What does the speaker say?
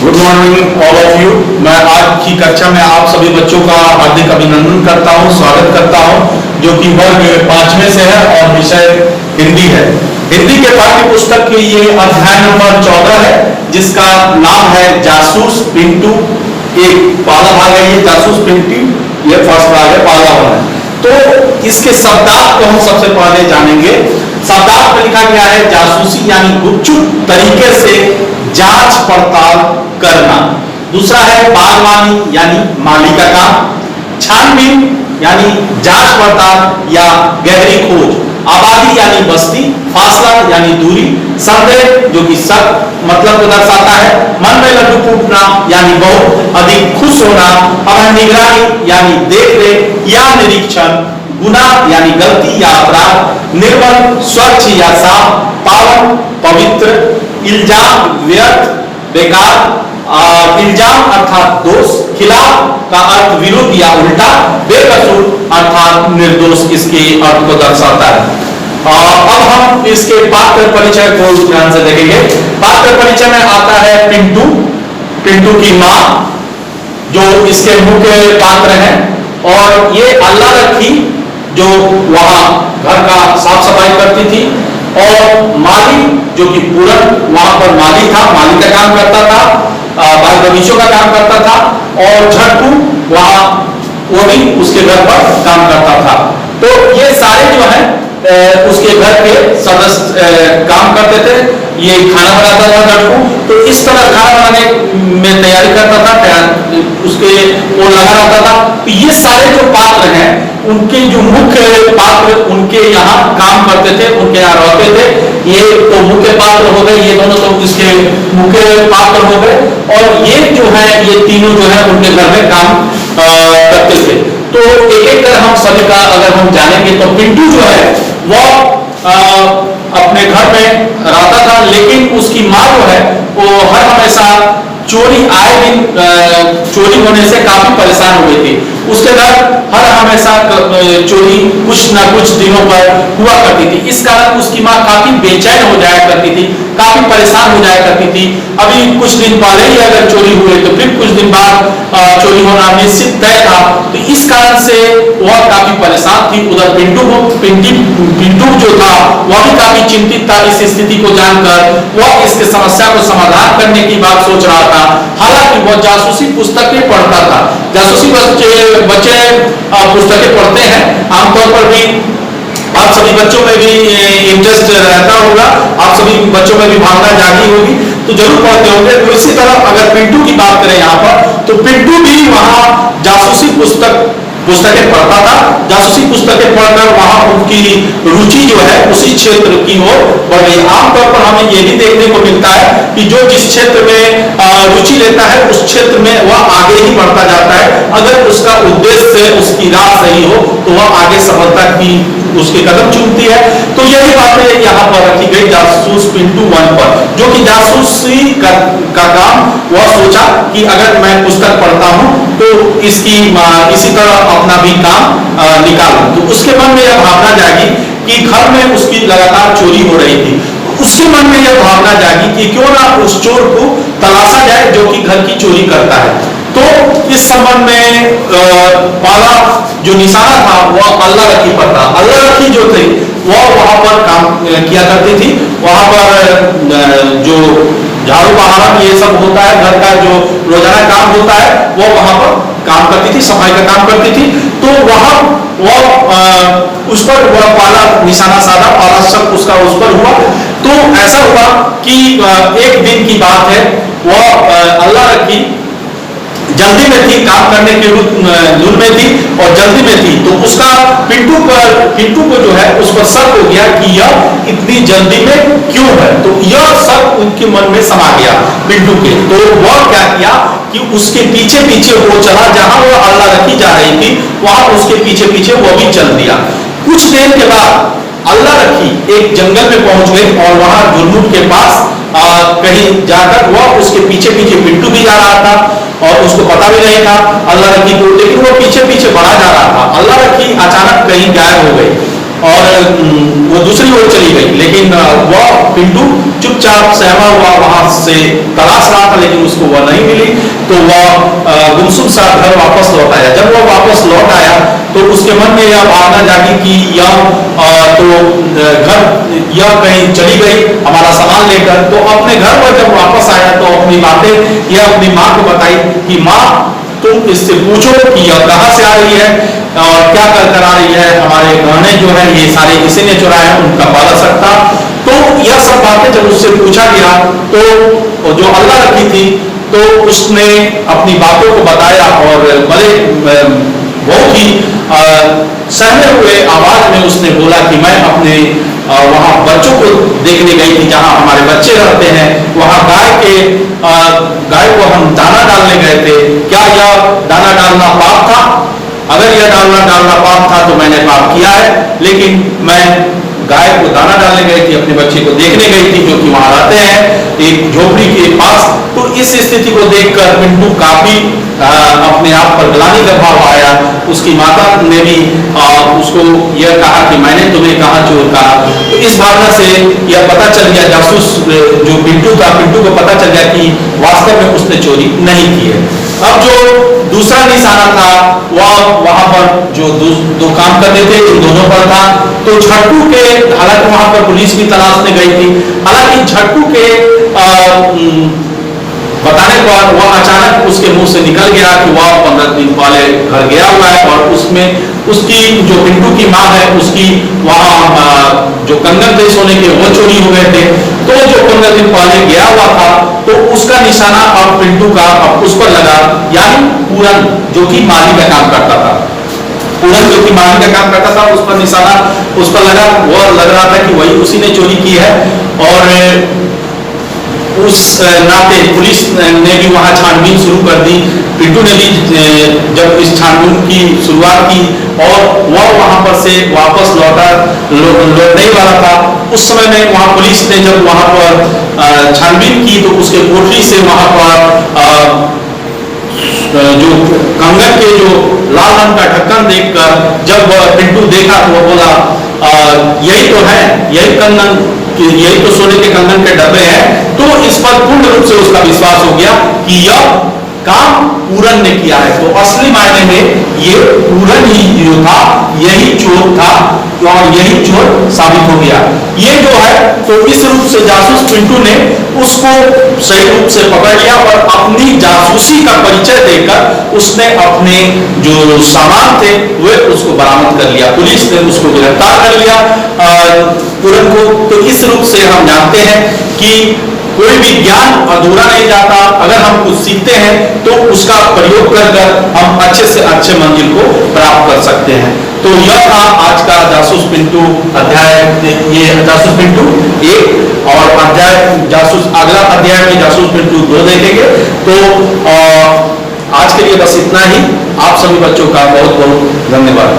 Good morning all of you. मैं आज की कक्षा में आप सभी बच्चों का हार्दिक अभिनंदन करता हूं, स्वागत करता हूं, जो कि वर्ग 5वें से है और विषय हिंदी है। हिंदी के पाठ्य पुस्तक के ये अध्याय नंबर 14 है, जिसका नाम है जासूस पिंटू। एक पहला भाग है, ये जासूस पिंटू, ये फर्स्ट भाग है, पहला भाग है। तो इसके शब्दार्थ को हम सबसे पहले जानेंगे। शब्दार्थ में लिखा गया है जासूसी यानी गुपचुप तरीके से जांच पड़ताल करना। दूसरा है बागवानी यानी माली का काम। छानबीन यानी जांच पड़ताल या गहरी खोज। आबादी यानी बस्ती। फासला यानी दूरी। संदेह जो कि शक मतलब को दर्शाता है। मन में लड्डू फूटना यानी बहुत अधिक खुश होना। हमारी निगरानी यानी देख रेख या निरीक्षण। गुनाह यानी गलती या अपराध। निर्मल स्वच्छ या साफ। पावन पवित्र। इल्जाम व्यर्थ बेकार। इल्जाम अर्थात दोष। खिलाफ का अर्थ विरुद्ध या उल्टा। बेकसूर अर्थात निर्दोष इसके अर्थ को दर्शाता है। अब हम इसके पात्र परिचय को ध्यान से देखेंगे। पात्र परिचय में आता है पिंटू, पिंटू की माँ जो इसके मुख्य पात्र हैं, और ये अल्लाह रखी जो वहां घर का साफ सफाई करती थी, और माली जो कि पूरन वहां पर माली था, माली का काम करता था, बाग बगीचों का काम करता था, और झट्टू वहां वो भी उसके घर पर काम करता था। तो ये सारे जो है उसके घर के सदस्य काम करते थे। ये खाना बनाता था झट्टू, तो इस तरह खाना बनाने में तैयारी करता था, उसके वो लगा रहता था। तो ये सारे जो पात्र हैं, उनके जो मुख्य पात्र उनके यहाँ काम करते थे, उनके यहाँ रहते थे। ये तो मुख्य पात्र हो गए, ये दोनों तो इसके मुख्य पात्र हो गए, और ये जो है ये तीनों जो है उनके घर में काम करते थे। तो एक एक कर हम सभी का अगर हम जानेंगे तो पिंटू जो है वो अपने घर में रहता था, लेकिन उसकी माँ जो है वो हर हमेशा चोरी आए दिन चोरी होने से काफी परेशान हो गई थी। उसके घर हर हमेशा चोरी कुछ ना कुछ दिनों पर हुआ करती थी। इस कारण उसकी माँ काफी बेचैन हो जाया करती थी, काफी परेशान हो जाया करती थी। अभी कुछ दिन पहले ही अगर चोरी हुए तो फिर कुछ दिन बाद चोरी होना निश्चित तय था। तो इस कारण से वह काफी परेशान थी। उधर पिंटू जो था वह भी काफी चिंतित था। इस स्थिति को जानकर वह इसके समस्या को समाधान करने की बात सोच रहा था। हालांकि वह जासूसी पुस्तकें पढ़ता था। जासूसी बच्चे पुस्तकें पढ़ते हैं, आमतौर पर भी आप सभी बच्चों में भी इंटरेस्ट रहता होगा, आप सभी बच्चों में भी भावना जागी होगी, तो जरूर पढ़ते होंगे। तो इसी तरह अगर पिंटू की बात करें यहाँ पर, तो पिंटू भी वहां जासूसी पुस्तकें पढ़ता था। जासूसी पुस्तकें पढ़कर वहां उनकी रुचि जो है उसी क्षेत्र की ओर बढ़ गई। आमतौर पर हमें यह भी देखने को मिलता है कि जो जिस क्षेत्र में रुचि लेता है उस क्षेत्र में वह आगे ही बढ़ता जाता है। अगर उसका उद्देश्य उसकी राह सही हो तो वह आगे सफलता की उसके कदम चूमती है। तो यही बातें यहाँ पर रखी गई जासूस पिंटू 1 पर, जो कि जासूसी का काम वह सोचा कि अगर मैं पुस्तक पढ़ता हूं तो इसी तरह अपना भी काम निकालूं। तो उसके मन में यह भावना जागी कि घर में उसकी लगातार चोरी हो रही थी। उसके मन में यह भावना जागी कि क्यों ना उस चोर को तलाशा जाए जो कि घर की चोरी करता है। तो इस संबंध में पहला जो निशाना था वह अल्लाह रखी पर था। अल्लाह रखी जो थे वह वहां पर काम किया करती थी। वहां पर जो झाड़ू बहारन ये सब होता है, घर का जो रोजाना काम होता है वो वहां पर काम करती थी, सफाई का काम करती थी। तो वहां वो उस पर वह पहला निशाना साधा, पहला शक उसका उस पर हुआ। तो ऐसा हुआ कि एक दिन की बात है, वह अल्लाह रखी जल्दी में थी, काम करने के धुन में थी और जल्दी में थी। तो उसका पिंटू को जो है उस पर शक हो गया कि यह इतनी जल्दी में क्यों है। तो यह शक उनके मन में समा गया पिंटू के। तो वह क्या किया कि उसके पीछे पीछे वो चला, जहां वो अल्लाह रखी जा रही थी वहां उसके पीछे पीछे वो भी चल दिया। कुछ देर के बाद अल्लाह रखी एक जंगल में पहुंच गई और वहां झुरमुट के पास कहीं जाकर वह उसके पीछे पीछे पिंटू भी जा रहा था और उसको पता भी नहीं था अल्लाह रखी को, लेकिन वो पीछे पीछे बढ़ा जा रहा था। अल्लाह रखी अचानक कहीं गायब हो गई और वो दूसरी ओर चली गई, लेकिन वह पिंटू चुपचाप चुपचाप सहमा हुआ वहां से तलाश रहा था, लेकिन उसको वह नहीं मिली, तो वह गुमसुम सा घर वापस लौट आया। जब वह वापस लौट आया तो उसके मन में यह भावना जागी कि यह कहीं चली गई हमारा सामान लेकर। तो अपने घर पर जब वापस आया तो अपनी बातें यह अपनी माँ को बताई कि माँ, तुम इससे पूछो कि यह कहाँ से आ रही है और क्या कर आ रही है, हमारे गहने जो है ये सारे किसी ने चुराए हैं, उनका पता सकता। तो यह सब बातें जब उससे पूछा गया तो जो अल्लाह रखी थी, तो उसने अपनी बातों को बताया और बड़े बहुत ही सहमे हुए आवाज में उसने बोला कि मैं अपने वहां बच्चों को देखने गई थी जहां हमारे बच्चे रहते हैं, वहां गाय को हम दाना डालने गए थे। क्या यह दाना डालना पाप था? अगर यह डालना पाप था तो मैंने पाप किया है, लेकिन मैं गाय को दाना डालने गई थी, अपने बच्चे को देखने गई थी जो कि वहां रहते हैं एक झोपड़ी के पास। तो इस स्थिति को देखकर पिंटू काफी अपने आप पर ग्लानि का भाव आया। उसकी माता ने भी उसको यह कहा कि मैंने तुम्हें कहा चोर कहा। तो इस भावना से यह पता चल गया, जासूस जो पिंटू को पता चल गया कि वास्तव में उसने चोरी नहीं की है। अब जो दूसरा निशाना था वह वहां पर जो दो काम करते थे इन दोनों पर था। तो झट्टू के, हालांकि वहां पर पुलिस भी तलाश में गई थी, हालांकि झट्टू के बताने पर वह अचानक उसके मुंह से निकल गया कि वह 15 दिन पहले घर गया हुआ है और उसमें उसकी जो पिंटू की माँ है उसकी वहां जो कंगन थे सोने के वो चोरी हो गए थे। तो जो 15 दिन पहले गया हुआ था तो उसका निशाना अब पिंटू का अब उस पर लगा, यानी पूरन जो कि माली का काम करता था, पूरन जो कि माली का काम करता था उस पर निशाना उस पर लगा। वो लग रहा था कि वही उसी ने चोरी की है और उस नाते पुलिस ने भी वहां छानबीन शुरू कर दी। पिंटू ने भी जब इस छानबीन की शुरुआत की और वह वहां पर से वापस लौटने वाला था, उस समय में वहां पुलिस ने जब वहां पर छानबीन की तो उसके कोठरी से वहां पर जो कंगन के जो लाल रंग का ढक्कन देखकर जब पिंटू देखा तो वह बोला यही तो है, यही कंगन, यही तो सोने के कंगन के डब्बे हैं। तो इस पर पूर्ण रूप से उसका विश्वास हो गया कि यह काम पूरन ने किया है। तो असली मायने में ये पूरन ही जो था यही चोर था और यही चोर साबित हो गया। ये जो है तो इस रूप से जासूस पिंटू ने उसको सही रूप से पकड़ लिया और अपनी जासूसी का परिचय देकर उसने अपने जो सामान थे वे उसको बरामद कर लिया। पुलिस ने उसको गिरफ्तार कर लिया पूरन को। तो इस रूप से हम जानते हैं कि कोई भी ज्ञान अधूरा नहीं जाता। अगर हम कुछ सीखते हैं तो उसका प्रयोग कर हम अच्छे से अच्छे मंजिल को प्राप्त कर सकते हैं। तो यह था आज का जासूस पिंटू अध्याय, ये जासूस पिंटू 1 और अगला अध्याय में जासूस पिंटू 2 देखेंगे। तो आज के लिए बस इतना ही। आप सभी बच्चों का बहुत बहुत धन्यवाद।